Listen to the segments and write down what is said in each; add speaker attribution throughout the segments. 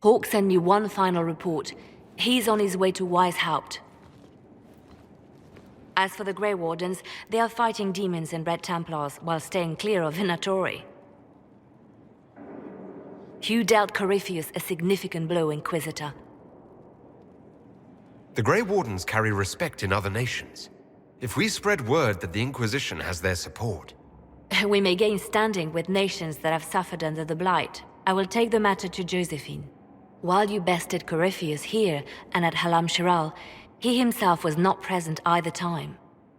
Speaker 1: Hawk sent me one final report. He's on his way to Weishaupt. As for the Grey Wardens, they are fighting demons and Red Templars while staying clear of Venatori. Hugh dealt Corypheus a significant blow, Inquisitor.
Speaker 2: The Grey Wardens carry respect in other nations. If we spread word that the Inquisition has their support...
Speaker 1: We may gain standing with nations that have suffered under the Blight. I will take the matter to Josephine. While you bested Corypheus here and at Halam Shiral, he himself was not present either time.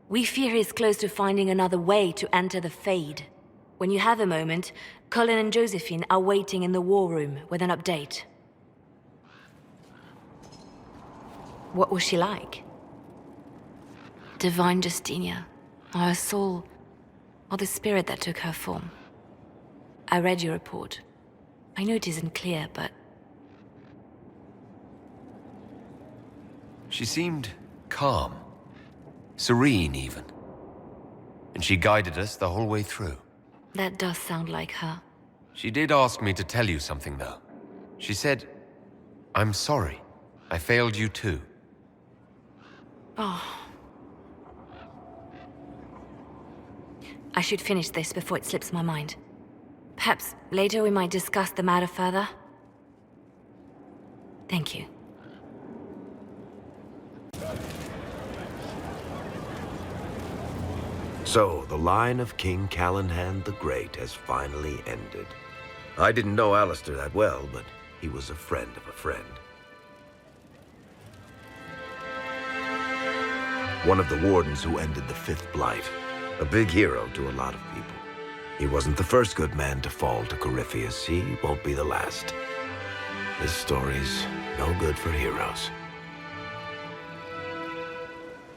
Speaker 1: We fear he is close to finding another way to enter the Fade. When you have a moment, Cullen and Josephine are waiting in the war room with an update. What was she like? Divine Justinia, or her soul, or the spirit that took her form. I read your report. I know it isn't clear, but...
Speaker 2: She seemed calm, serene even. And she guided us the whole way through.
Speaker 1: That does sound like her.
Speaker 2: She did ask me to tell you something, though. She said, "I'm sorry. I failed you too."
Speaker 1: Oh. I should finish this before it slips my mind. Perhaps later we might discuss the matter further. Thank you.
Speaker 3: So, the line of King Callanhand the Great has finally ended. I didn't know Alistair that well, but he was a friend of a friend. One of the wardens who ended the Fifth Blight. A big hero to a lot of people. He wasn't the first good man to fall to Corypheus. He won't be the last. This story's no good for heroes.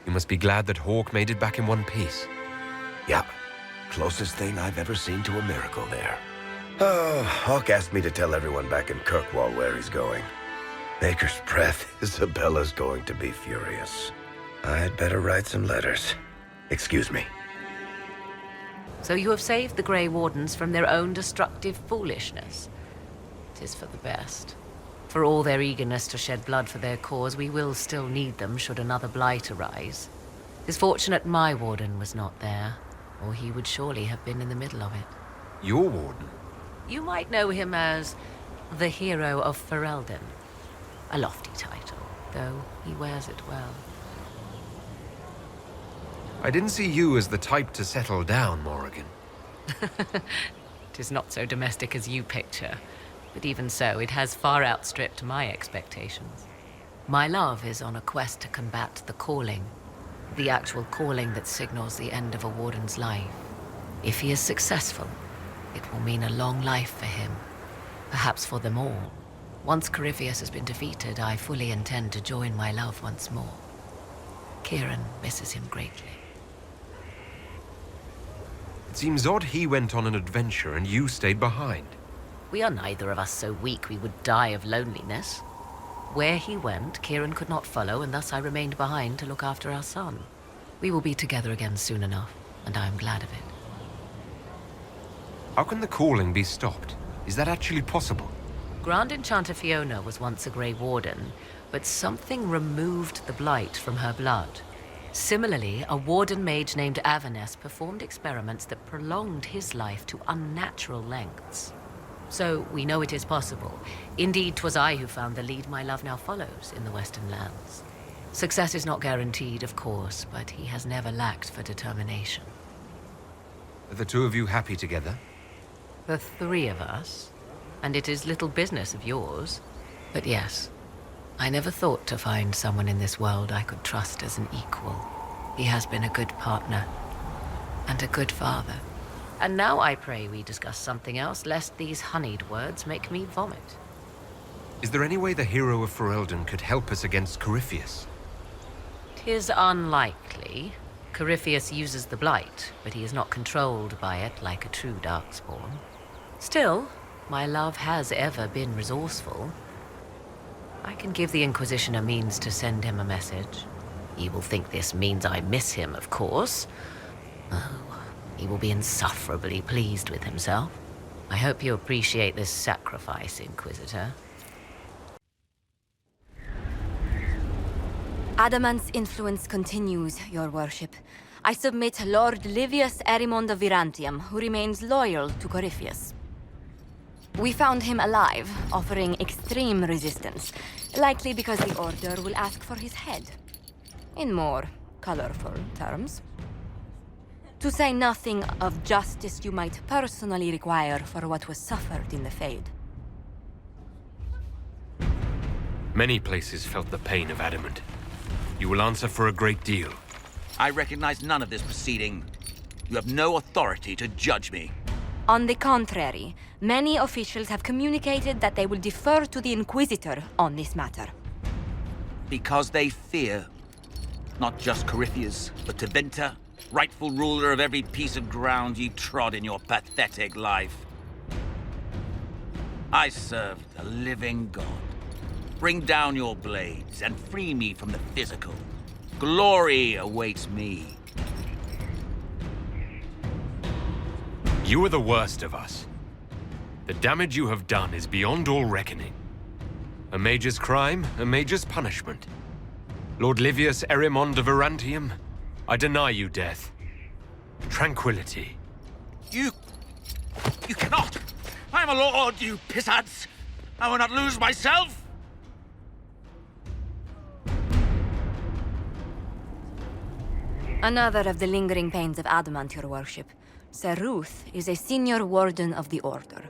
Speaker 2: You must be glad that Hawk made it back in one piece.
Speaker 3: Yeah, closest thing I've ever seen to a miracle there. Oh, Hawk asked me to tell everyone back in Kirkwall where he's going. Baker's breath, Isabella's going to be furious. I'd better write some letters. Excuse me.
Speaker 4: So you have saved the Grey Wardens from their own destructive foolishness. 'Tis for the best. For all their eagerness to shed blood for their cause, we will still need them should another blight arise. 'Tis fortunate my warden was not there, or he would surely have been in the middle of it.
Speaker 2: Your warden?
Speaker 4: You might know him as the Hero of Ferelden. A lofty title, though he wears it well.
Speaker 2: I didn't see you as the type to settle down, Morrigan.
Speaker 4: 'Tis not so domestic as you picture, but even so, it has far outstripped my expectations. My love is on a quest to combat the calling, the actual calling that signals the end of a warden's life. If he is successful, it will mean a long life for him, perhaps for them all. Once Corypheus has been defeated, I fully intend to join my love once more. Kieran misses him greatly.
Speaker 2: It seems odd he went on an adventure and you stayed behind.
Speaker 4: We are neither of us so weak we would die of loneliness. Where he went, Kieran could not follow, and thus I remained behind to look after our son. We will be together again soon enough, and I am glad of it.
Speaker 2: How can the calling be stopped? Is that actually possible?
Speaker 4: Grand Enchanter Fiona was once a Grey Warden, but something removed the blight from her blood. Similarly, a warden mage named Avernus performed experiments that prolonged his life to unnatural lengths. So, we know it is possible. Indeed, 'twas I who found the lead my love now follows in the Western lands. Success is not guaranteed, of course, but he has never lacked for determination.
Speaker 2: Are the two of you happy together?
Speaker 4: The three of us, and it is little business of yours. But yes, I never thought to find someone in this world I could trust as an equal. He has been a good partner, and a good father. And now I pray we discuss something else, lest these honeyed words make me vomit.
Speaker 2: Is there any way the hero of Ferelden could help us against Corypheus?
Speaker 4: 'Tis unlikely. Corypheus uses the blight, but he is not controlled by it like a true Darkspawn. Still, my love has ever been resourceful. I can give the Inquisition a means to send him a message. He will think this means I miss him, of course. Oh, he will be insufferably pleased with himself. I hope you appreciate this sacrifice, Inquisitor.
Speaker 1: Adamant's influence continues, your worship. I submit Lord Livius Erimond of Virantium, who remains loyal to Corypheus. We found him alive, offering extreme resistance, likely because the Order will ask for his head. In more colorful terms. To say nothing of justice you might personally require for what was suffered in the Fade.
Speaker 5: Many places felt the pain of Adamant. You will answer for a great deal.
Speaker 6: I recognize none of this proceeding. You have no authority to judge me.
Speaker 1: On the contrary, many officials have communicated that they will defer to the Inquisitor on this matter.
Speaker 6: Because they fear. Not just Corypheus, but Teventa, rightful ruler of every piece of ground ye trod in your pathetic life. I serve the living God. Bring down your blades and free me from the physical. Glory awaits me.
Speaker 5: You are the worst of us. The damage you have done is beyond all reckoning. A mage's crime, a mage's punishment. Lord Livius Erimond of Virantium, I deny you death. Tranquility.
Speaker 6: You cannot! I am a lord, you pissants! I will not lose myself!
Speaker 1: Another of the lingering pains of Adamant, your worship. Sir Ruth is a senior warden of the Order.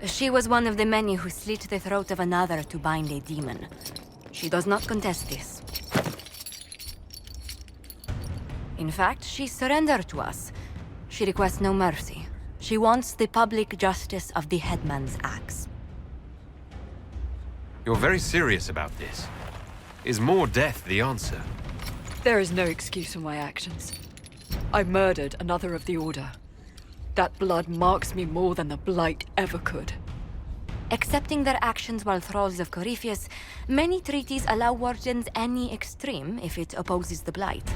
Speaker 1: She was one of the many who slit the throat of another to bind a demon. She does not contest this. In fact, she surrendered to us. She requests no mercy. She wants the public justice of the headman's axe.
Speaker 5: You're very serious about this. Is more death the answer?
Speaker 7: There is no excuse for my actions. I murdered another of the Order. That blood marks me more than the Blight ever could.
Speaker 1: Accepting their actions while thralls of Corypheus, many treaties allow wardens any extreme if it opposes the Blight.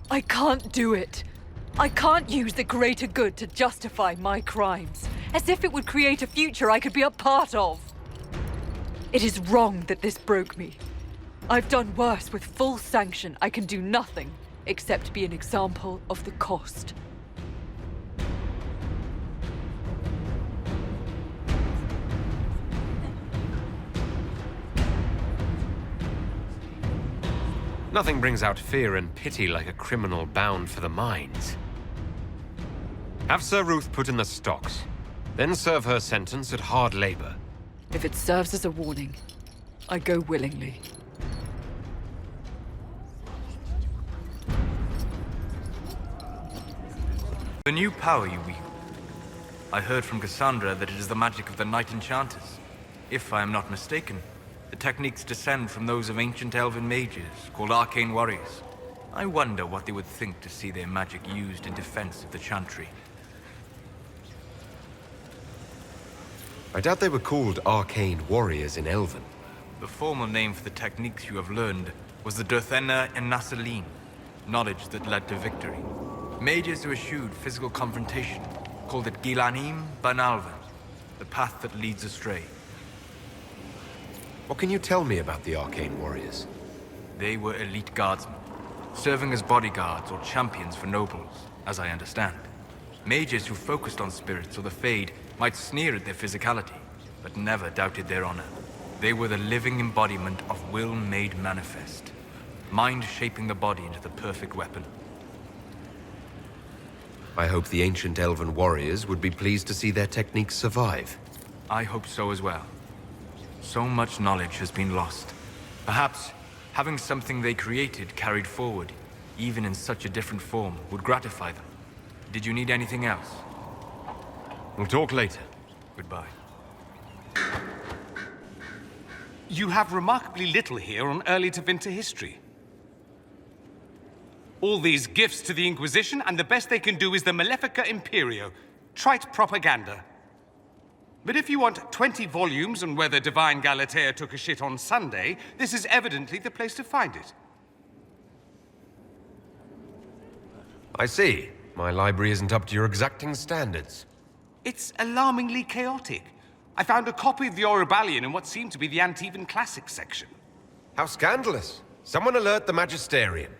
Speaker 7: I can't do it. I can't use the greater good to justify my crimes, as if it would create a future I could be a part of. It is wrong that this broke me. I've done worse with full sanction. I can do nothing except be an example of the cost.
Speaker 5: Nothing brings out fear and pity like a criminal bound for the mines. Have Sir Ruth put in the stocks, then serve her sentence at hard labor.
Speaker 7: If it serves as a warning, I go willingly.
Speaker 8: The new power you wield. I heard from Cassandra that it is the magic of the Knight Enchanters. If I am not mistaken, the techniques descend from those of ancient elven mages, called arcane warriors. I wonder what they would think to see their magic used in defense of the Chantry.
Speaker 2: I doubt they were called arcane warriors in Elven.
Speaker 8: The formal name for the techniques you have learned was the Durthena and Nassaline, knowledge that led to victory. Mages who eschewed physical confrontation called it Gilanim Banalvan, the path that leads astray.
Speaker 2: What can you tell me about the arcane warriors?
Speaker 8: They were elite guardsmen, serving as bodyguards or champions for nobles, as I understand. Mages who focused on spirits or the Fade might sneer at their physicality, but never doubted their honor. They were the living embodiment of will made manifest, mind shaping the body into the perfect weapon.
Speaker 2: I hope the ancient Elven warriors would be pleased to see their techniques survive.
Speaker 8: I hope so as well. So much knowledge has been lost. Perhaps having something they created carried forward, even in such a different form, would gratify them. Did you need anything else?
Speaker 5: We'll talk later.
Speaker 8: Goodbye.
Speaker 9: You have remarkably little here on early Teventa history. All these gifts to the Inquisition, and the best they can do is the Malefica Imperio. Trite propaganda. But if you want 20 volumes on whether Divine Galatea took a shit on Sunday, this is evidently the place to find it.
Speaker 2: I see. My library isn't up to your exacting standards.
Speaker 9: It's alarmingly chaotic. I found a copy of the Oribalian in what seemed to be the Antivan Classics section.
Speaker 2: How scandalous. Someone alert the Magisterium.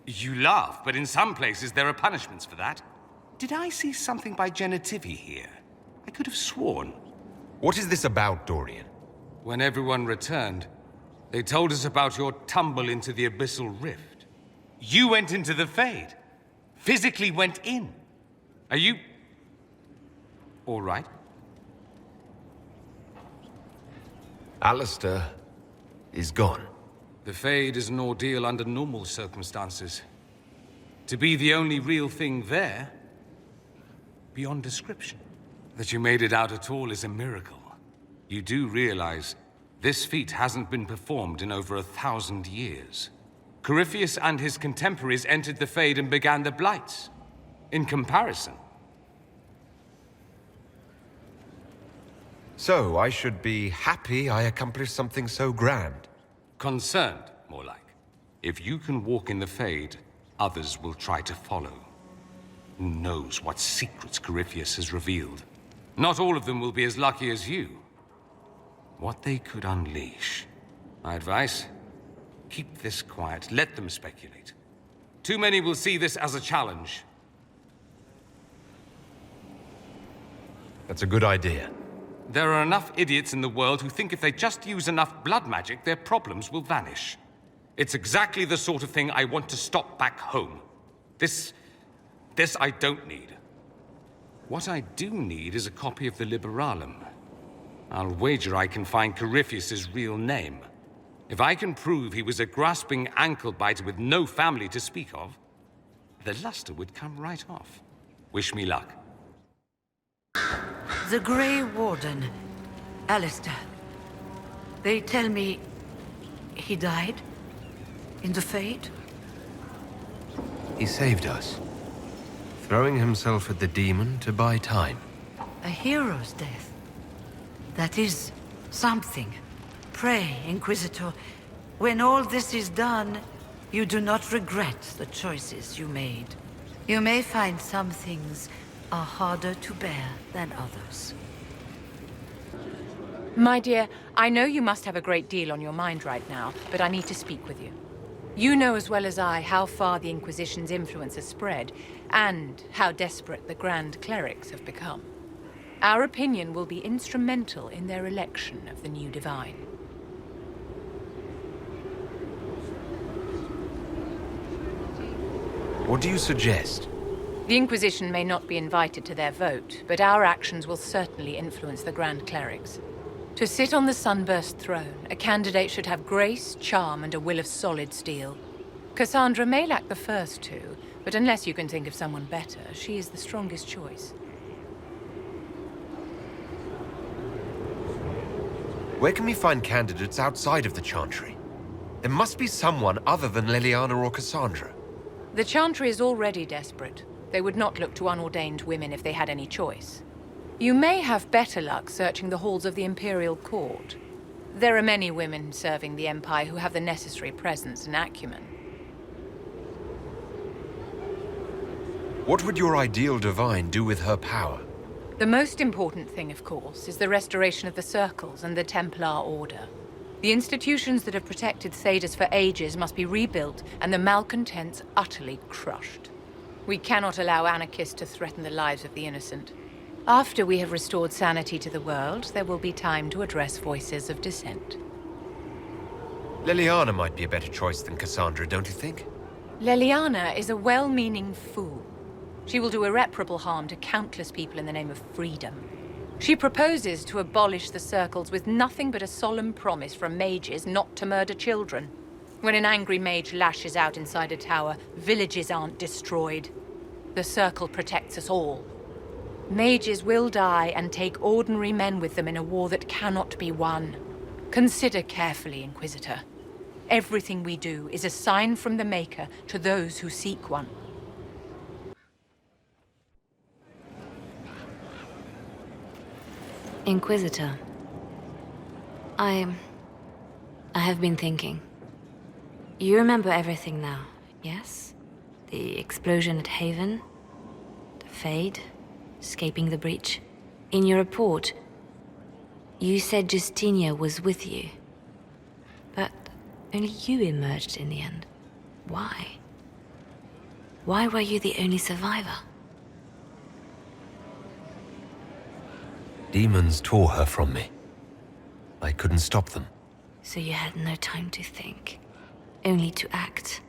Speaker 9: You laugh, but in some places there are punishments for that. Did I see something by Genitivi here? I could have sworn.
Speaker 2: What is this about, Dorian?
Speaker 9: When everyone returned, they told us about your tumble into the Abyssal Rift. You went into the Fade. Physically went in. Are you... all right?
Speaker 2: Alistair is gone.
Speaker 9: The Fade is an ordeal under normal circumstances. To be the only real thing there, beyond description. That you made it out at all is a miracle. You do realize this feat hasn't been performed in over 1,000 years. Corypheus and his contemporaries entered the Fade and began the Blights. In comparison.
Speaker 2: So, I should be happy I accomplished something so grand.
Speaker 9: Concerned, more like. If you can walk in the Fade, others will try to follow. Who knows what secrets Corypheus has revealed? Not all of them will be as lucky as you. What they could unleash. My advice? Keep this quiet. Let them speculate. Too many will see this as a challenge.
Speaker 2: That's a good idea.
Speaker 9: There are enough idiots in the world who think if they just use enough blood magic, their problems will vanish. It's exactly the sort of thing I want to stop back home. This I don't need. What I do need is a copy of the Liberalum. I'll wager I can find Corypheus's real name. If I can prove he was a grasping ankle-biter with no family to speak of, the luster would come right off. Wish me luck.
Speaker 10: The Grey Warden, Alistair. They tell me he died in the Fade?
Speaker 2: He saved us, throwing himself at the demon to buy time.
Speaker 10: A hero's death. That is something. Pray, Inquisitor, when all this is done, you do not regret the choices you made. You may find some things are harder to bear than others.
Speaker 7: My dear, I know you must have a great deal on your mind right now, but I need to speak with you. You know as well as I how far the Inquisition's influence has spread, and how desperate the Grand Clerics have become. Our opinion will be instrumental in their election of the new Divine.
Speaker 2: What do you suggest?
Speaker 7: The Inquisition may not be invited to their vote, but our actions will certainly influence the Grand Clerics. To sit on the Sunburst throne, a candidate should have grace, charm, and a will of solid steel. Cassandra may lack the first two, but unless you can think of someone better, she is the strongest choice.
Speaker 2: Where can we find candidates outside of the Chantry? There must be someone other than Leliana or Cassandra.
Speaker 7: The Chantry is already desperate. They would not look to unordained women if they had any choice. You may have better luck searching the halls of the Imperial Court. There are many women serving the Empire who have the necessary presence and acumen.
Speaker 2: What would your ideal Divine do with her power?
Speaker 7: The most important thing, of course, is the restoration of the Circles and the Templar Order. The institutions that have protected Thedas for ages must be rebuilt and the malcontents utterly crushed. We cannot allow anarchists to threaten the lives of the innocent. After we have restored sanity to the world, there will be time to address voices of dissent.
Speaker 2: Leliana might be a better choice than Cassandra, don't you think?
Speaker 7: Leliana is a well-meaning fool. She will do irreparable harm to countless people in the name of freedom. She proposes to abolish the Circles with nothing but a solemn promise from mages not to murder children. When an angry mage lashes out inside a tower, villages aren't destroyed. The Circle protects us all. Mages will die and take ordinary men with them in a war that cannot be won. Consider carefully, Inquisitor. Everything we do is a sign from the Maker to those who seek one.
Speaker 1: Inquisitor, I have been thinking. You remember everything now, yes? The explosion at Haven, the Fade, escaping the breach. In your report, you said Justinia was with you. But Only you emerged in the end. Why? Why were you the only survivor?
Speaker 2: Demons tore her from me. I couldn't stop them.
Speaker 1: So you had no time to think, only to act.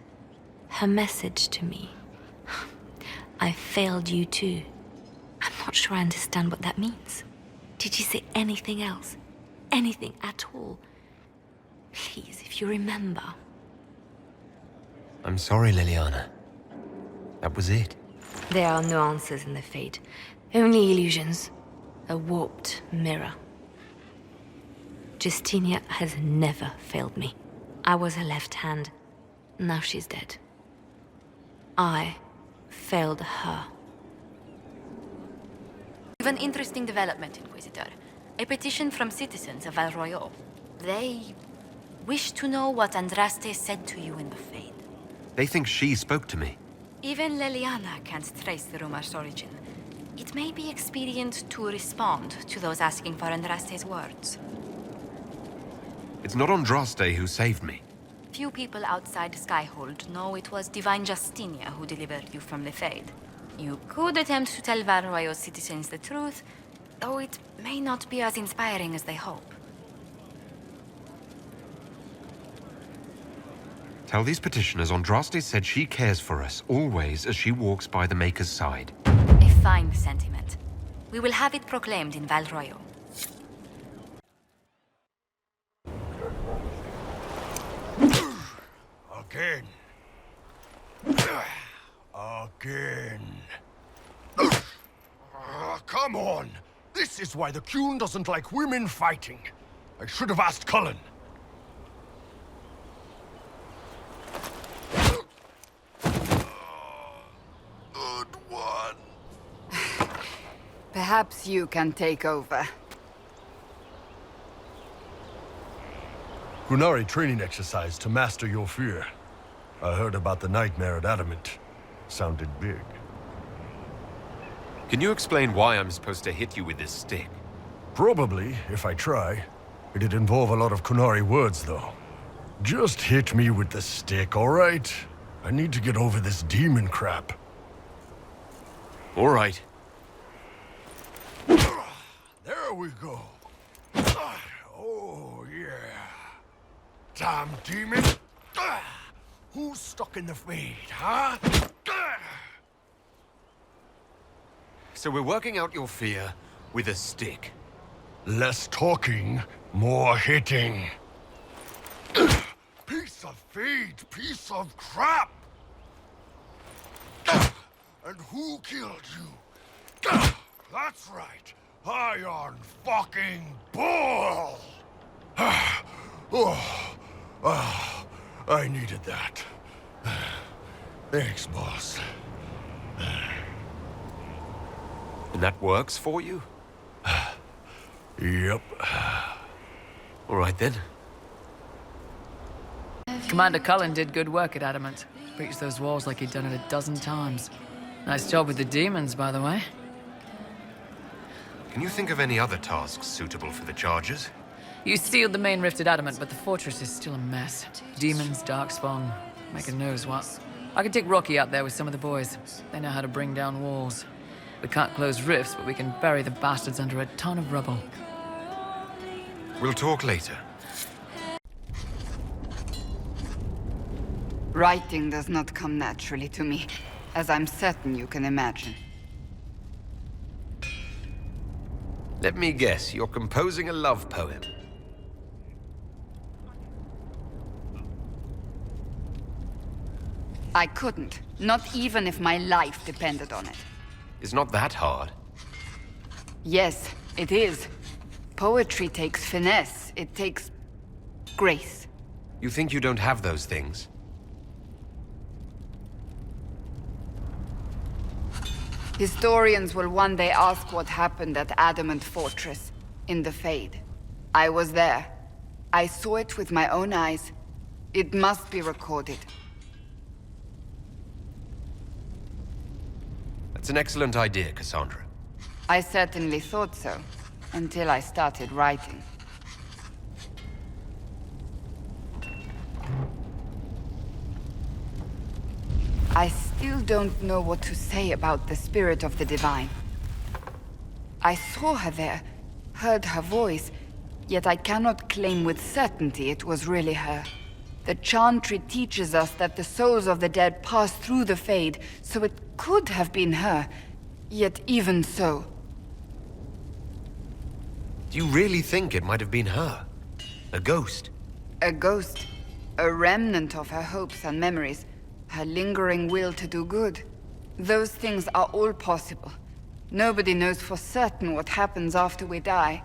Speaker 1: Her message to me. I failed you too. I'm not sure I understand what that means. Did she say anything else? Anything at all? Please, if you remember.
Speaker 2: I'm sorry, Liliana. That was it.
Speaker 1: There are no answers in the Fate. Only illusions. A warped mirror. Justinia has never failed me. I was her left hand. Now she's dead. I failed her.
Speaker 11: We have an interesting development, Inquisitor. A petition from citizens of Val Royeaux. They wish to know what Andraste said to you in the Fade.
Speaker 2: They think she spoke to me.
Speaker 11: Even Liliana can't trace the rumor's origin. It may be expedient to respond to those asking for Andraste's words.
Speaker 2: It's not Andraste who saved me.
Speaker 11: Few people outside Skyhold know it was Divine Justinia who delivered you from the Fade. You could attempt to tell Val Royeaux citizens the truth, though it may not be as inspiring as they hope.
Speaker 2: Tell these petitioners Andraste said she cares for us, always, as she walks by the Maker's side.
Speaker 11: A fine sentiment. We will have it proclaimed in Val Royeaux.
Speaker 3: Again. Again. Come on! This is why the Qun doesn't like women fighting. I should have asked Cullen. Good one.
Speaker 12: Perhaps you can take over.
Speaker 3: Qunari training exercise to master your fear. I heard about the nightmare at Adamant. Sounded big.
Speaker 2: Can you explain why I'm supposed to hit you with this stick?
Speaker 3: Probably, if I try. It'd involve a lot of Qunari words, though. Just hit me with the stick, all right? I need to get over this demon crap.
Speaker 2: All right.
Speaker 3: There we go. Oh, yeah. Damn demon. Who's stuck in the Fade, huh?
Speaker 2: So we're working out your fear with a stick.
Speaker 3: Less talking, more hitting. Piece of Fade, piece of crap! And who killed you? That's right, Iron fucking Bull! I needed that. Thanks, boss.
Speaker 2: And that works for you?
Speaker 3: Yep.
Speaker 2: All right then.
Speaker 4: Commander Cullen did good work at Adamant. Breached those walls like he'd done it a dozen times. Nice job with the demons, by the way.
Speaker 2: Can you think of any other tasks suitable for the Chargers?
Speaker 4: You sealed the main rift at Adamant, but the fortress is still a mess. Demons, darkspawn, making knows what. I can take Rocky out there with some of the boys. They know how to bring down walls. We can't close rifts, but we can bury the bastards under a ton of rubble.
Speaker 2: We'll talk later.
Speaker 12: Writing does not come naturally to me, as I'm certain you can imagine.
Speaker 2: Let me guess, you're composing a love poem.
Speaker 12: I couldn't, not even if my life depended on it.
Speaker 2: It's not that hard.
Speaker 12: Yes, it is. Poetry takes finesse, it takes grace.
Speaker 2: You think you don't have those things?
Speaker 12: Historians will one day ask what happened at Adamant Fortress, in the Fade. I was there. I saw it with my own eyes. It must be recorded.
Speaker 2: That's an excellent idea, Cassandra.
Speaker 12: I certainly thought so, until I started writing. I still don't know what to say about the spirit of the divine. I saw her there, heard her voice, yet I cannot claim with certainty it was really her. The chantry teaches us that the souls of the dead pass through the Fade, so it could have been her. Yet even so...
Speaker 2: Do you really think it might have been her? A ghost?
Speaker 12: A ghost. A remnant of her hopes and memories. Her lingering will to do good. Those things are all possible. Nobody knows for certain what happens after we die.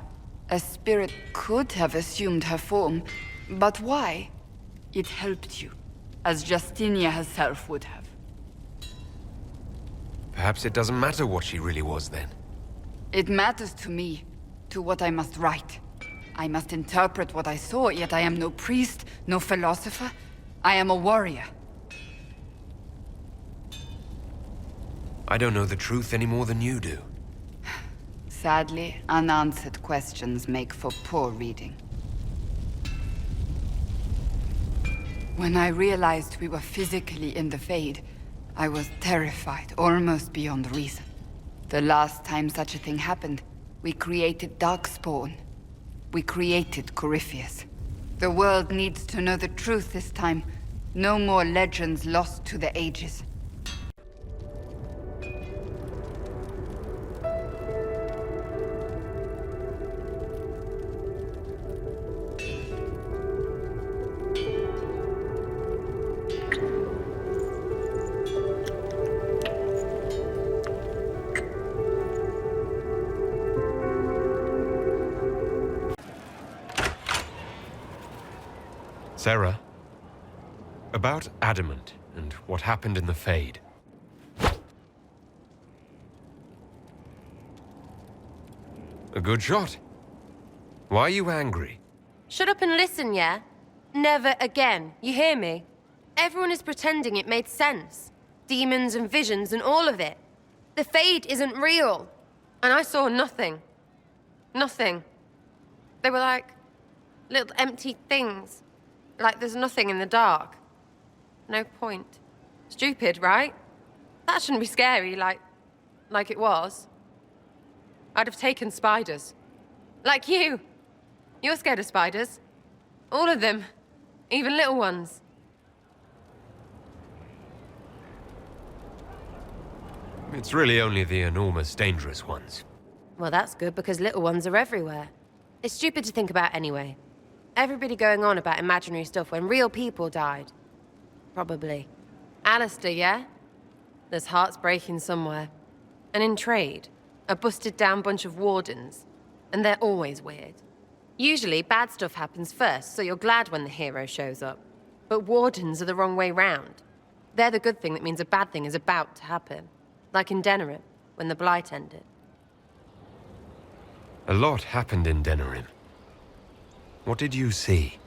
Speaker 12: A spirit could have assumed her form, but why? It helped you, as Justinia herself would have.
Speaker 2: Perhaps it doesn't matter what she really was then.
Speaker 12: It matters to me, to what I must write. I must interpret what I saw, yet I am no priest, no philosopher. I am a warrior.
Speaker 2: I don't know the truth any more than you do.
Speaker 12: Sadly, unanswered questions make for poor reading. When I realized we were physically in the Fade, I was terrified, almost beyond reason. The last time such a thing happened, we created Darkspawn. We created Corypheus. The world needs to know the truth this time. No more legends lost to the ages.
Speaker 2: Sarah, about Adamant and what happened in the Fade. A good shot. Why are you angry?
Speaker 13: Shut up and listen, yeah? Never again. You hear me? Everyone is pretending it made sense. Demons and visions and all of it. The Fade isn't real. And I saw nothing. Nothing. They were like little empty things. Like there's nothing in the dark. No point. Stupid, right? That shouldn't be scary, like it was. I'd have taken spiders. Like you. You're scared of spiders. All of them. Even little ones.
Speaker 2: It's really only the enormous, dangerous ones.
Speaker 13: Well, that's good, because little ones are everywhere. It's stupid to think about anyway. Everybody going on about imaginary stuff when real people died. Probably. Alistair, yeah? There's hearts breaking somewhere. And in trade, a busted down bunch of wardens. And they're always weird. Usually, bad stuff happens first, so you're glad when the hero shows up. But wardens are the wrong way round. They're the good thing that means a bad thing is about to happen. Like in Denerim, when the Blight ended.
Speaker 2: A lot happened in Denerim. What did you see?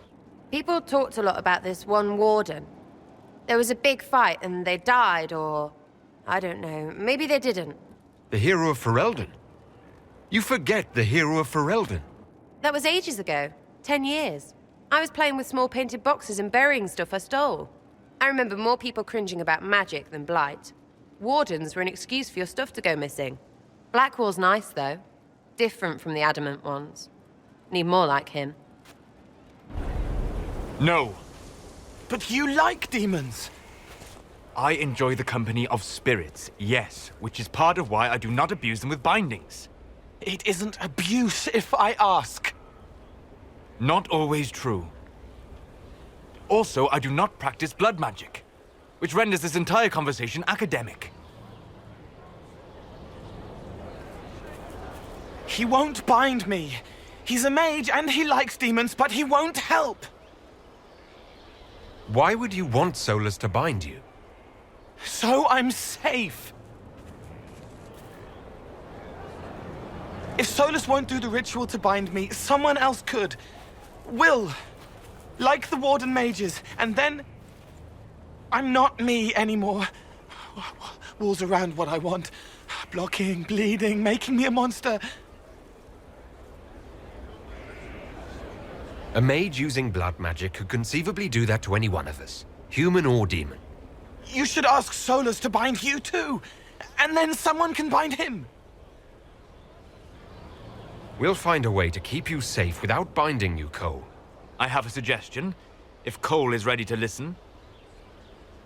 Speaker 13: People talked a lot about this one warden. There was a big fight and they died, or... I don't know, maybe they didn't.
Speaker 2: The hero of Ferelden? You forget the hero of Ferelden.
Speaker 13: That was ages ago. 10 years. I was playing with small painted boxes and burying stuff I stole. I remember more people cringing about magic than Blight. Wardens were an excuse for your stuff to go missing. Blackwall's nice, though. Different from the adamant ones. Need more like him.
Speaker 8: No. But you like demons! I enjoy the company of spirits, yes, which is part of why I do not abuse them with bindings.
Speaker 14: It isn't abuse if I ask.
Speaker 8: Not always true. Also, I do not practice blood magic, which renders this entire conversation academic.
Speaker 14: He won't bind me. He's a mage and he likes demons, but he won't help.
Speaker 2: Why would you want Solus to bind you?
Speaker 14: So I'm safe. If Solus won't do the ritual to bind me, someone else could. Will. Like the Warden mages. And then... I'm not me anymore. Walls around what I want. Blocking, bleeding, making me a monster.
Speaker 2: A mage using blood magic could conceivably do that to any one of us, human or demon.
Speaker 14: You should ask Solus to bind you too. And then someone can bind him.
Speaker 5: We'll find a way to keep you safe without binding you, Cole.
Speaker 8: I have a suggestion, if Cole is ready to listen.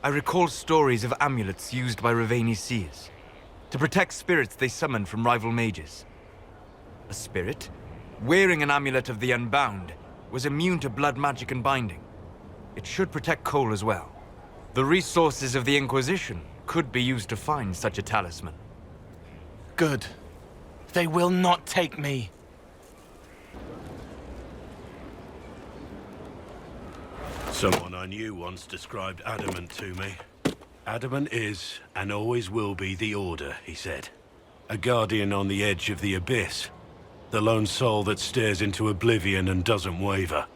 Speaker 8: I recall stories of amulets used by Raveni seers to protect spirits they summoned from rival mages. A spirit, wearing an amulet of the Unbound, was immune to blood magic and binding. It should protect Cole as well. The resources of the Inquisition could be used to find such a talisman.
Speaker 14: Good. They will not take me.
Speaker 3: Someone I knew once described Adamant to me. Adamant is, and always will be, the Order, he said. A guardian on the edge of the abyss. The lone soul that stares into oblivion and doesn't waver.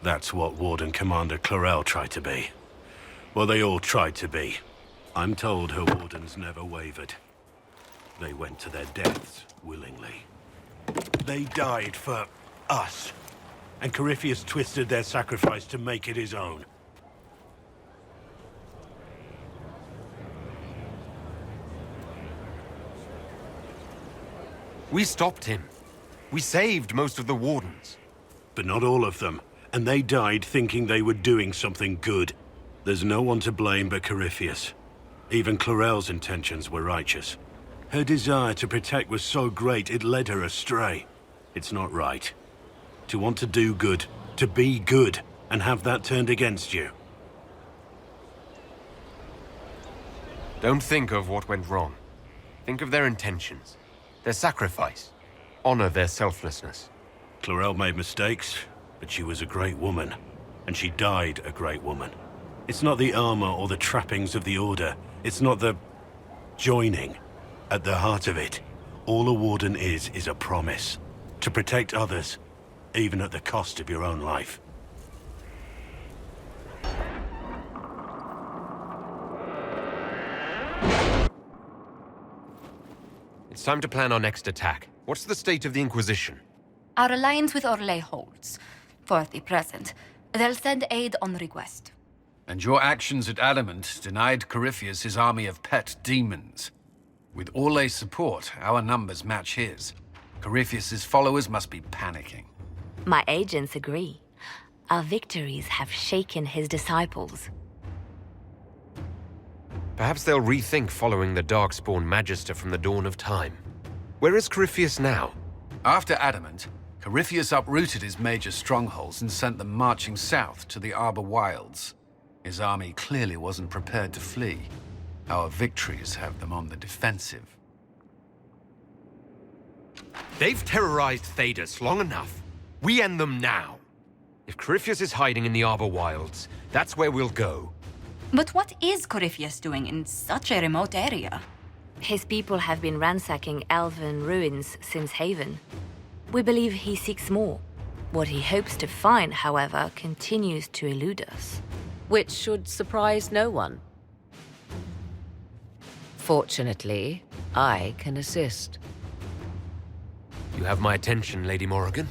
Speaker 3: That's what Warden Commander Clarel tried to be. Well, they all tried to be. I'm told her wardens never wavered. They went to their deaths willingly. They died for us. And Corypheus twisted their sacrifice to make it his own.
Speaker 5: We stopped him. We saved most of the Wardens.
Speaker 3: But not all of them. And they died thinking they were doing something good. There's no one to blame but Corypheus. Even Clarel's intentions were righteous. Her desire to protect was so great it led her astray. It's not right. To want to do good, to be good, and have that turned against you.
Speaker 5: Don't think of what went wrong. Think of their intentions, their sacrifice. Honor their selflessness.
Speaker 3: Clarel made mistakes, but she was a great woman. And she died a great woman. It's not the armor or the trappings of the Order. It's not the joining. At the heart of it, all a Warden is a promise. To protect others, even at the cost of your own life.
Speaker 5: It's time to plan our next attack. What's the state of the Inquisition?
Speaker 11: Our alliance with Orlais holds. For the present. They'll send aid on request.
Speaker 15: And your actions at Adamant denied Corypheus his army of pet demons. With Orlais' support, our numbers match his. Corypheus' followers must be panicking.
Speaker 1: My agents agree. Our victories have shaken his disciples.
Speaker 5: Perhaps they'll rethink following the Darkspawn Magister from the dawn of time. Where is Corypheus now?
Speaker 15: After Adamant, Corypheus uprooted his major strongholds and sent them marching south to the Arbor Wilds. His army clearly wasn't prepared to flee. Our victories have them on the defensive.
Speaker 5: They've terrorized Thedas long enough. We end them now. If Corypheus is hiding in the Arbor Wilds, that's where we'll go.
Speaker 11: But what is Corypheus doing in such a remote area?
Speaker 1: His people have been ransacking elven ruins since Haven. We believe he seeks more. What he hopes to find, however, continues to elude us.
Speaker 4: Which should surprise no one. Fortunately, I can assist.
Speaker 5: You have my attention, Lady Morrigan.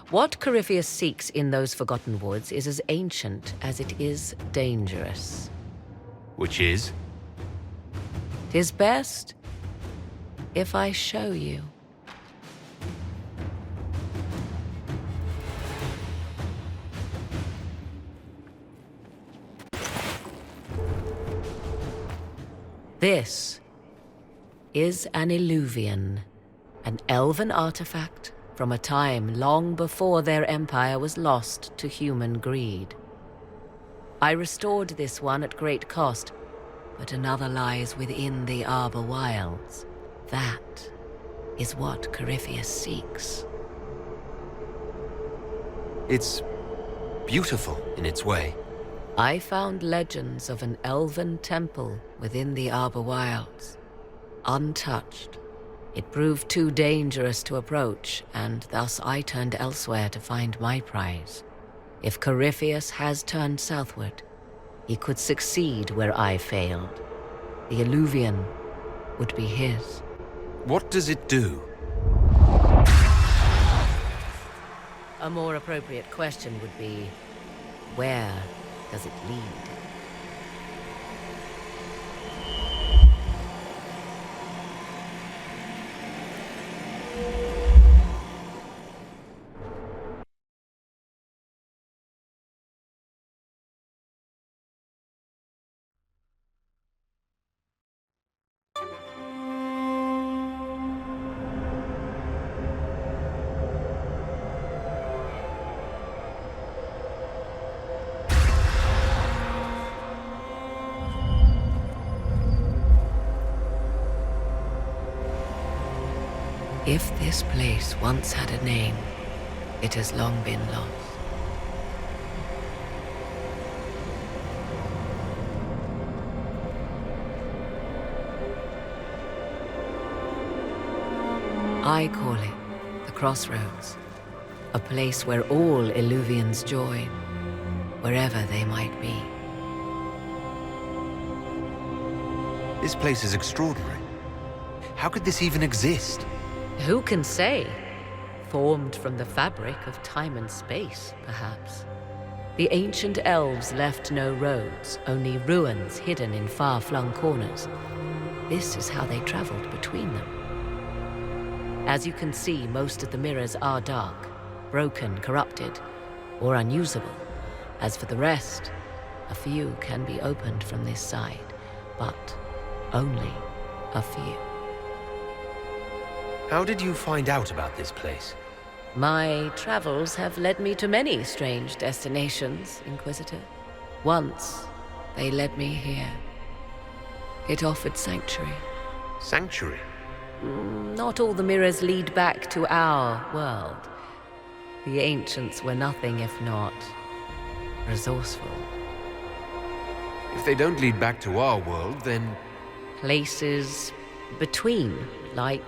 Speaker 4: What Corypheus seeks in those Forgotten Woods is as ancient as it is dangerous.
Speaker 5: Which is?
Speaker 4: 'Tis best if I show you. This is an Illuvian, an elven artifact from a time long before their empire was lost to human greed. I restored this one at great cost, but another lies within the Arbor Wilds. That is what Corypheus seeks.
Speaker 5: It's beautiful in its way.
Speaker 4: I found legends of an elven temple within the Arbor Wilds, untouched. It proved too dangerous to approach, and thus I turned elsewhere to find my prize. If Corypheus has turned southward, he could succeed where I failed. The Illuvian would be his.
Speaker 5: What does it do?
Speaker 4: A more appropriate question would be, where does it lead? If this place once had a name, it has long been lost. I call it the Crossroads, a place where all Illuvians join, wherever they might be.
Speaker 2: This place is extraordinary. How could this even exist?
Speaker 4: Who can say? Formed from the fabric of time and space, perhaps. The ancient elves left no roads, only ruins hidden in far-flung corners. This is how they traveled between them. As you can see, most of the mirrors are dark, broken, corrupted, or unusable. As for the rest, a few can be opened from this side, but only a few.
Speaker 2: How did you find out about this place?
Speaker 4: My travels have led me to many strange destinations, Inquisitor. Once, they led me here. It offered sanctuary.
Speaker 2: Sanctuary?
Speaker 4: Not all the mirrors lead back to our world. The ancients were nothing if not resourceful.
Speaker 2: If they don't lead back to our world, then...
Speaker 4: Places between, like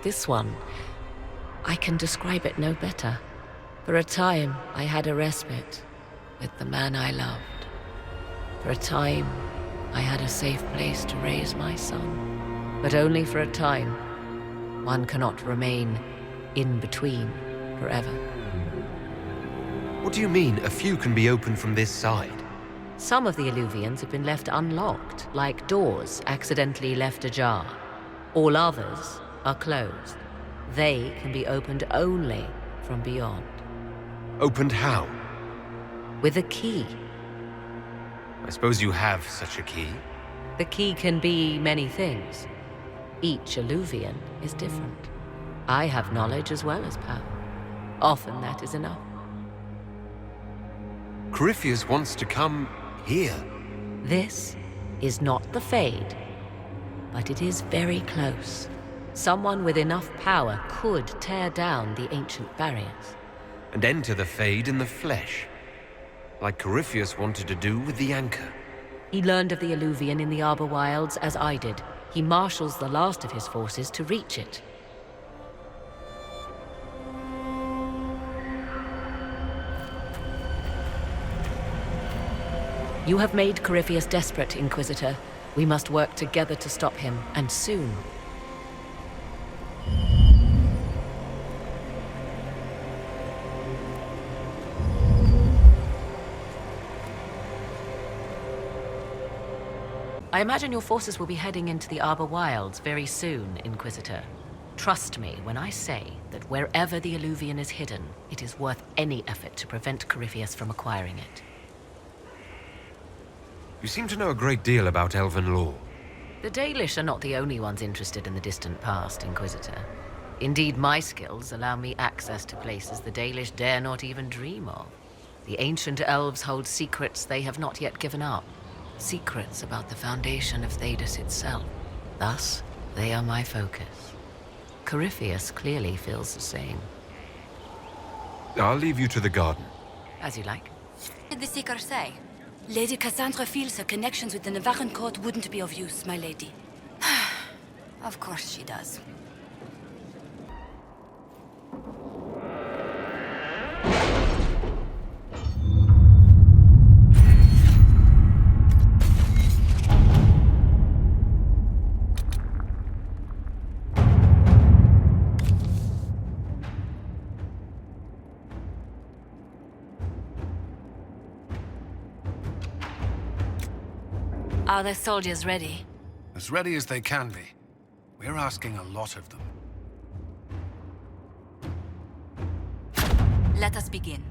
Speaker 4: this one. I can describe it no better. For a time, I had a respite with the man I loved. For a time, I had a safe place to raise my son. But only for a time. One cannot remain in between forever.
Speaker 2: What do you mean, a few can be opened from this side?
Speaker 4: Some of the Illuvians have been left unlocked, like doors accidentally left ajar. All others are closed. They can be opened only from beyond.
Speaker 2: Opened how?
Speaker 4: With a key.
Speaker 2: I suppose you have such a key?
Speaker 4: The key can be many things. Each Illuvian is different. I have knowledge as well as power. Often that is enough.
Speaker 2: Corypheus wants to come here.
Speaker 4: This is not the Fade, but it is very close. Someone with enough power could tear down the ancient barriers.
Speaker 2: And enter the Fade in the flesh, like Corypheus wanted to do with the Anchor.
Speaker 4: He learned of the Illuvian in the Arbor Wilds as I did. He marshals the last of his forces to reach it. You have made Corypheus desperate, Inquisitor. We must work together to stop him, and soon. I imagine your forces will be heading into the Arbor Wilds very soon, Inquisitor. Trust me when I say that wherever the Illuvian is hidden, it is worth any effort to prevent Corypheus from acquiring it.
Speaker 2: You seem to know a great deal about elven law.
Speaker 4: The Dalish are not the only ones interested in the distant past, Inquisitor. Indeed, my skills allow me access to places the Dalish dare not even dream of. The ancient elves hold secrets they have not yet given up. Secrets about the foundation of Thedas itself. Thus, they are my focus. Corypheus clearly feels the same.
Speaker 2: I'll leave you to the garden.
Speaker 4: As you like.
Speaker 1: What did the Seeker say? Lady Cassandra feels her connections with the Navarran court wouldn't be of use, my lady. Of course she does. Are the soldiers ready?
Speaker 15: As ready as they can be. We're asking a lot of them.
Speaker 1: Let us begin.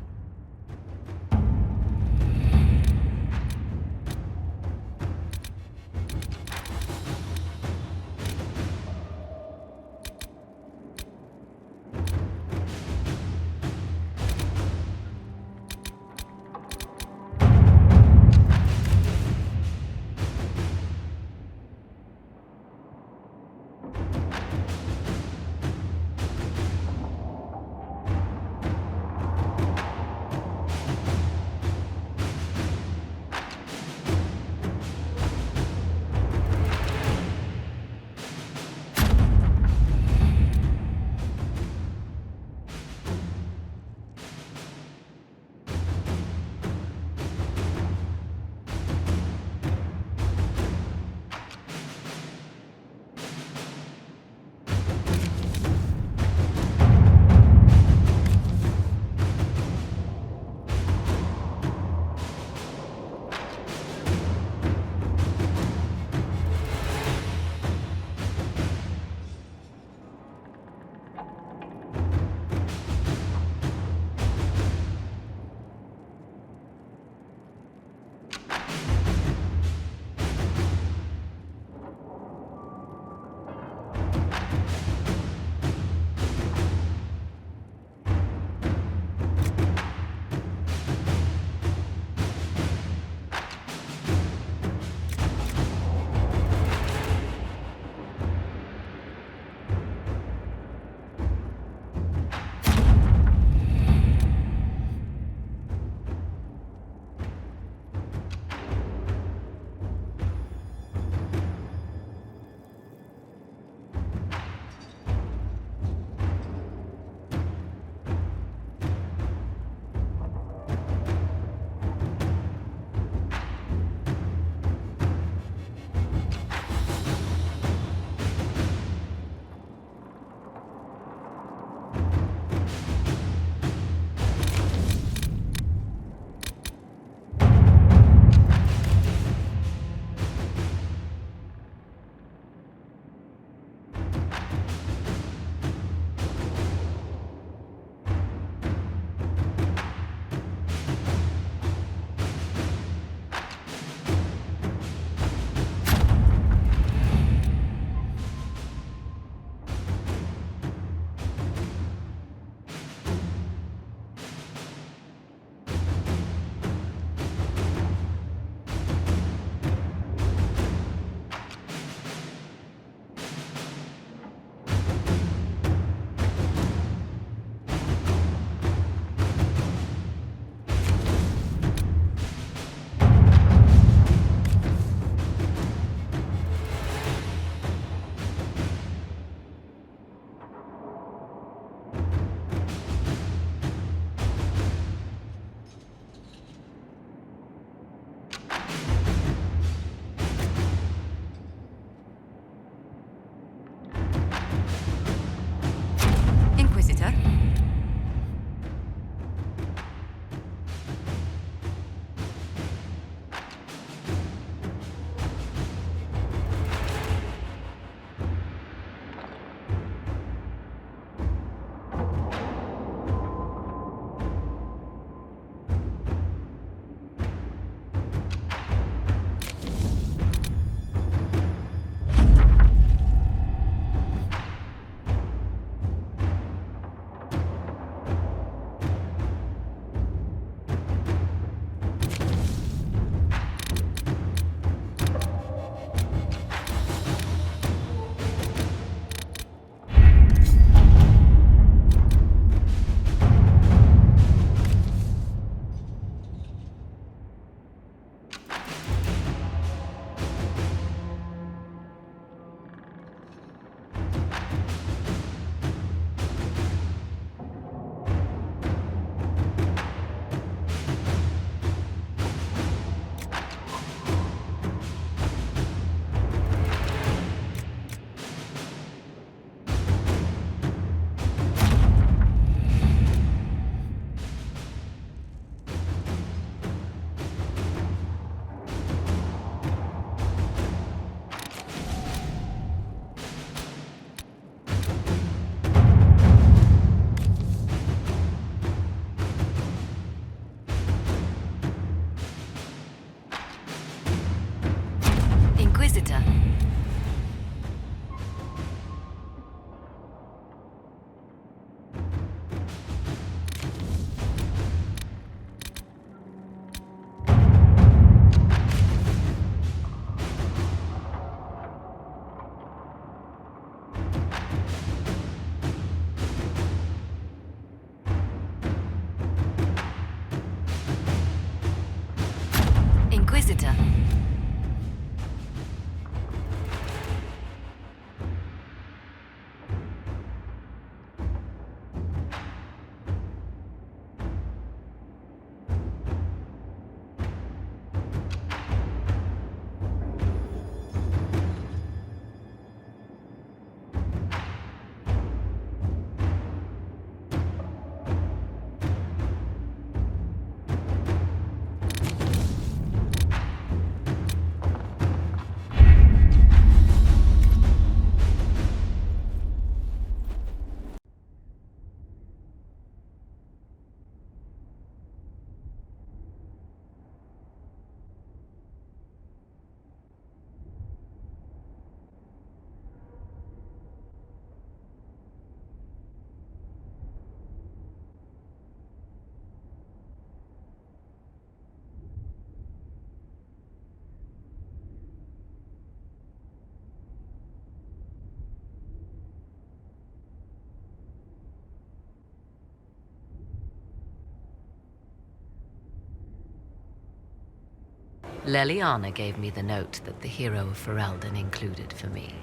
Speaker 4: Leliana gave me the note that the hero of Ferelden included for me.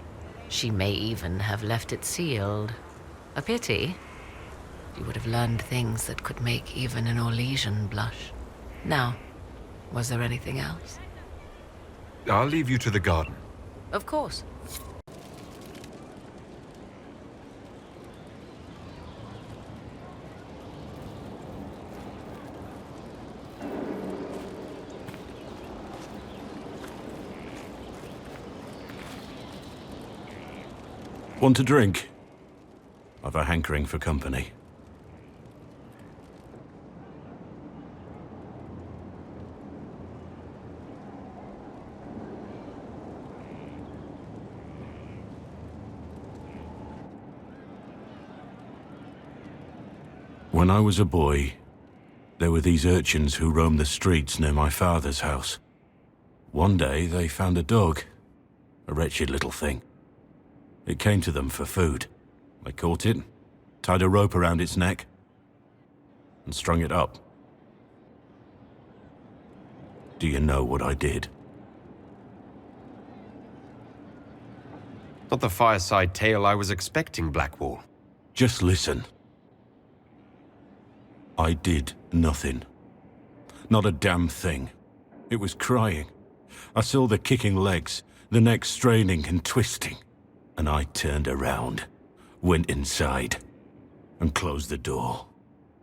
Speaker 4: She may even have left it sealed. A pity. You would have learned things that could make even an Orlesian blush. Now, was there anything else?
Speaker 5: I'll leave you to the garden.
Speaker 4: Of course.
Speaker 16: Want a drink? I've a hankering for company. When I was a boy, there were these urchins who roamed the streets near my father's house. One day, they found a dog. A wretched little thing. It came to them for food. They caught it, tied a rope around its neck, and strung it up. Do you know what I did?
Speaker 2: Not the fireside tale I was expecting, Blackwall.
Speaker 16: Just listen. I did nothing. Not a damn thing. It was crying. I saw the kicking legs, the neck straining and twisting. And I turned around, went inside, and closed the door.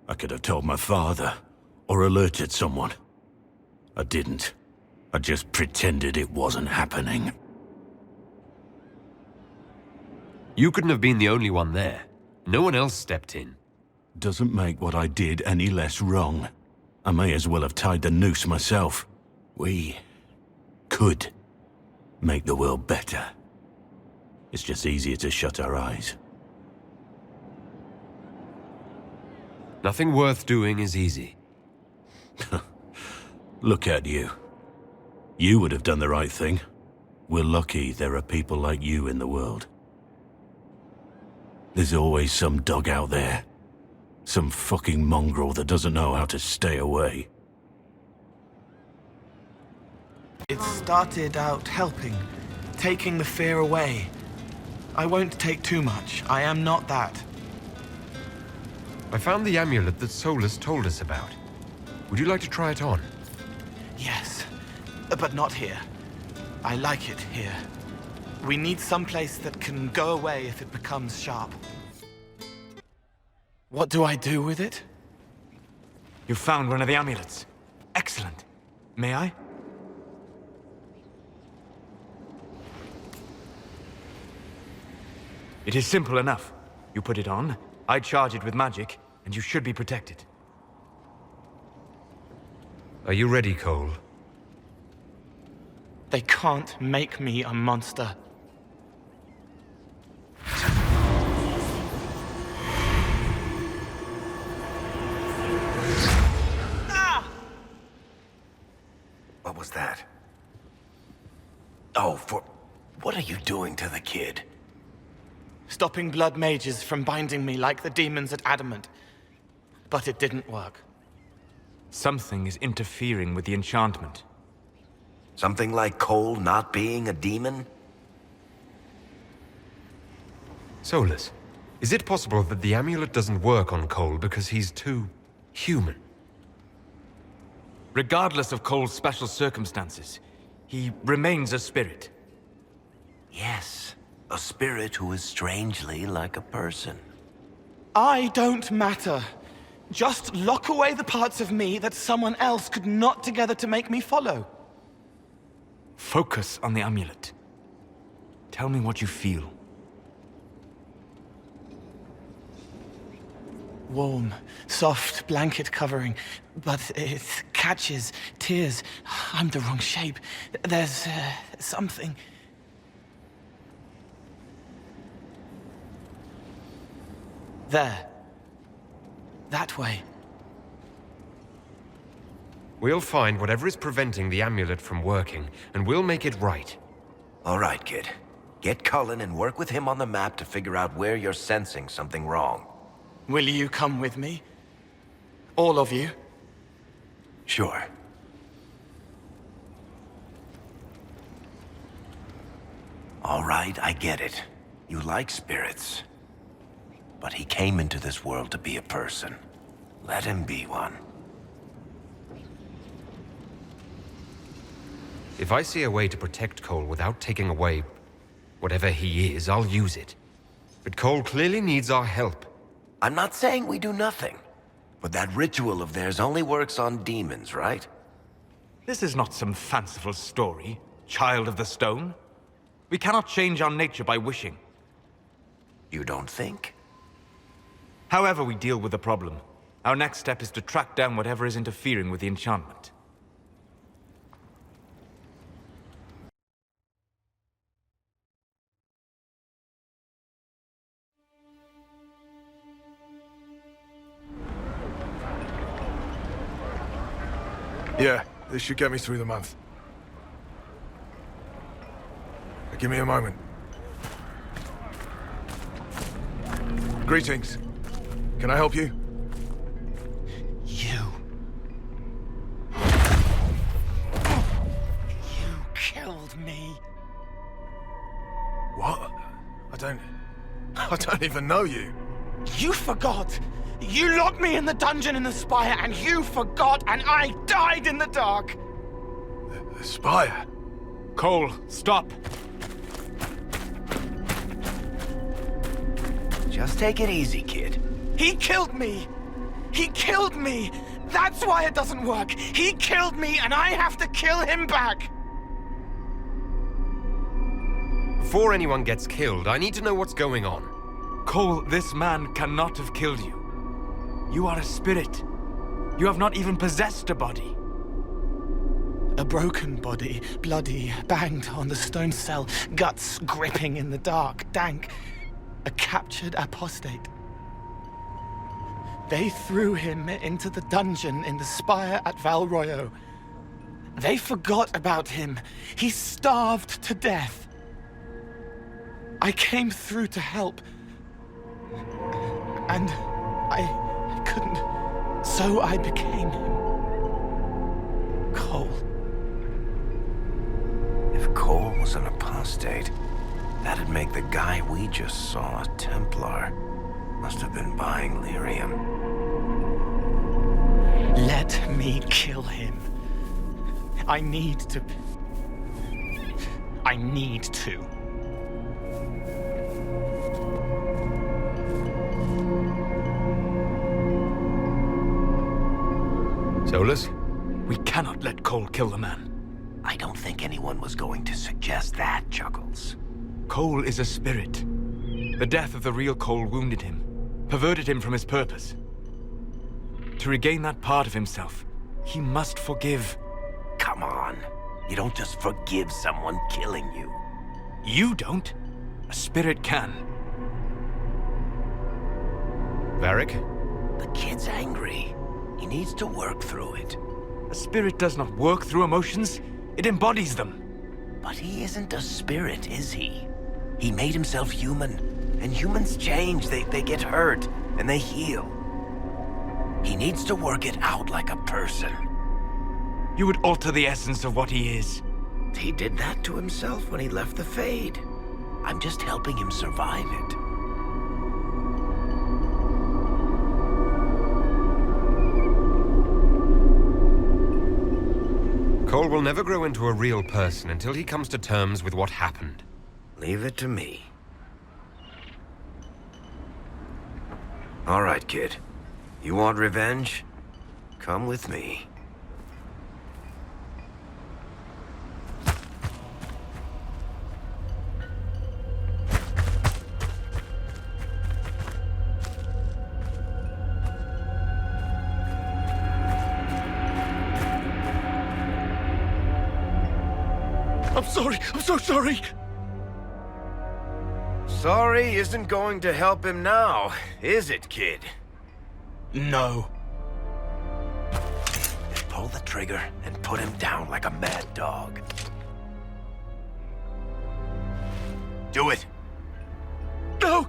Speaker 16: I could have told my father, or alerted someone. I didn't. I just pretended it wasn't happening.
Speaker 2: You couldn't have been the only one there. No one else stepped in.
Speaker 16: Doesn't make what I did any less wrong. I may as well have tied the noose myself. We could make the world better. It's just easier to shut our eyes.
Speaker 2: Nothing worth doing is easy.
Speaker 16: Look at you. You would have done the right thing. We're lucky there are people like you in the world. There's always some dog out there. Some fucking mongrel that doesn't know how to stay away.
Speaker 14: It started out helping, taking the fear away. I won't take too much. I am not that.
Speaker 2: I found the amulet that Solus told us about. Would you like to try it on?
Speaker 14: Yes, but not here. I like it here. We need some place that can go away if it becomes sharp. What do I do with it?
Speaker 8: You found one of the amulets. Excellent. May I? It is simple enough. You put it on, I charge it with magic, and you should be protected.
Speaker 2: Are you ready, Cole?
Speaker 14: They can't make me a monster.
Speaker 3: What was that? Oh, what are you doing to the kid?
Speaker 14: Stopping blood mages from binding me like the demons at Adamant. But it didn't work.
Speaker 8: Something is interfering with the enchantment.
Speaker 3: Something like Cole not being a demon?
Speaker 2: Solus, is it possible that the amulet doesn't work on Cole because he's too human?
Speaker 8: Regardless of Cole's special circumstances, he remains a spirit.
Speaker 3: Yes, a spirit who is strangely like a person.
Speaker 14: I don't matter. Just lock away the parts of me that someone else could knot together to make me follow.
Speaker 8: Focus on the amulet. Tell me what you feel.
Speaker 14: Warm, soft blanket covering, but it catches tears. I'm the wrong shape. There's something. There. That way.
Speaker 2: We'll find whatever is preventing the amulet from working, and we'll make it right.
Speaker 3: All right, kid. Get Cullen and work with him on the map to figure out where you're sensing something wrong.
Speaker 14: Will you come with me? All of you?
Speaker 3: Sure. All right, I get it. You like spirits. But he came into this world to be a person. Let him be one.
Speaker 2: If I see a way to protect Cole without taking away whatever he is, I'll use it. But Cole clearly needs our help.
Speaker 3: I'm not saying we do nothing. But that ritual of theirs only works on demons, right?
Speaker 8: This is not some fanciful story, child of the stone. We cannot change our nature by wishing.
Speaker 3: You don't think?
Speaker 8: However we deal with the problem, our next step is to track down whatever is interfering with the enchantment.
Speaker 17: Yeah, this should get me through the month. Give me a moment. Greetings. Can I help you?
Speaker 14: You killed me.
Speaker 17: What? I don't even know you.
Speaker 14: You forgot. You locked me in the dungeon in the spire, and you forgot, and I died in the dark.
Speaker 17: The spire?
Speaker 8: Cole, stop.
Speaker 3: Just take it easy, kid.
Speaker 14: He killed me. He killed me. That's why it doesn't work. He killed me, and I have to kill him back.
Speaker 2: Before anyone gets killed, I need to know what's going on.
Speaker 8: Cole, this man cannot have killed you. You are a spirit. You have not even possessed a body.
Speaker 14: A broken body, bloody, banged on the stone cell, guts gripping in the dark, dank. A captured apostate. They threw him into the dungeon in the spire at Val Royo. They forgot about him. He starved to death. I came through to help. And I couldn't. So I became him. Cole.
Speaker 3: If Cole was an apostate, that'd make the guy we just saw a Templar. Must have been buying lyrium.
Speaker 14: Let me kill him. I need to.
Speaker 2: Solus?
Speaker 8: We cannot let Cole kill the man.
Speaker 3: I don't think anyone was going to suggest that, Chuckles.
Speaker 8: Cole is a spirit. The death of the real Cole wounded him, perverted him from his purpose. To regain that part of himself, he must forgive.
Speaker 3: Come on. You don't just forgive someone killing you.
Speaker 8: You don't. A spirit can.
Speaker 2: Varric?
Speaker 3: The kid's angry. He needs to work through it.
Speaker 8: A spirit does not work through emotions. It embodies them.
Speaker 3: But he isn't a spirit, is he? He made himself human. And humans change. They get hurt. And they heal. He needs to work it out like a person.
Speaker 8: You would alter the essence of what he is.
Speaker 3: He did that to himself when he left the Fade. I'm just helping him survive it.
Speaker 2: Cole will never grow into a real person until he comes to terms with what happened.
Speaker 3: Leave it to me. All right, kid. You want revenge? Come with me.
Speaker 14: I'm sorry. I'm so sorry.
Speaker 3: Sorry isn't going to help him now, is it, kid?
Speaker 14: No.
Speaker 3: Pull the trigger and put him down like a mad dog. Do it.
Speaker 14: No!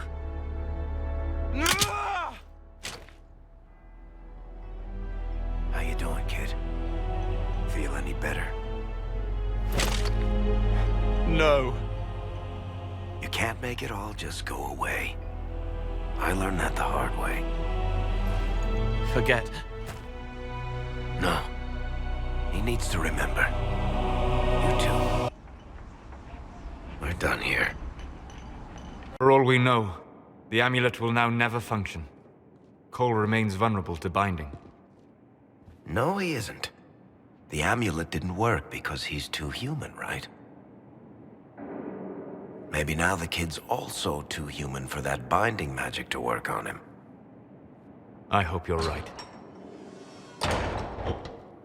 Speaker 3: How you doing, kid? Feel any better?
Speaker 14: No.
Speaker 3: You can't make it all just go away. I learned that the hard way.
Speaker 14: Forget.
Speaker 3: No. He needs to remember. You too. We're done here.
Speaker 8: For all we know, the amulet will now never function. Cole remains vulnerable to binding.
Speaker 3: No, he isn't. The amulet didn't work because he's too human, right? Maybe now the kid's also too human for that binding magic to work on him.
Speaker 8: I hope you're right.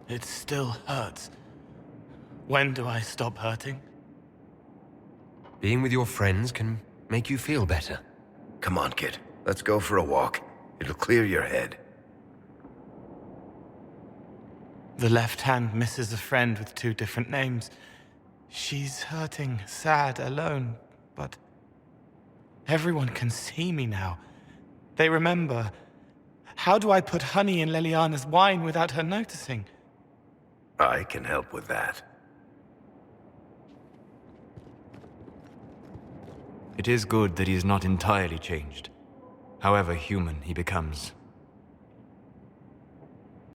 Speaker 14: It still hurts. When do I stop hurting?
Speaker 2: Being with your friends can make you feel better.
Speaker 3: Come on, kid. Let's go for a walk. It'll clear your head.
Speaker 14: The left hand misses a friend with 2 different names. She's hurting, sad, alone, but everyone can see me now. They remember. How do I put honey in Leliana's wine without her noticing?
Speaker 3: I can help with that.
Speaker 8: It is good that he is not entirely changed. However human he becomes,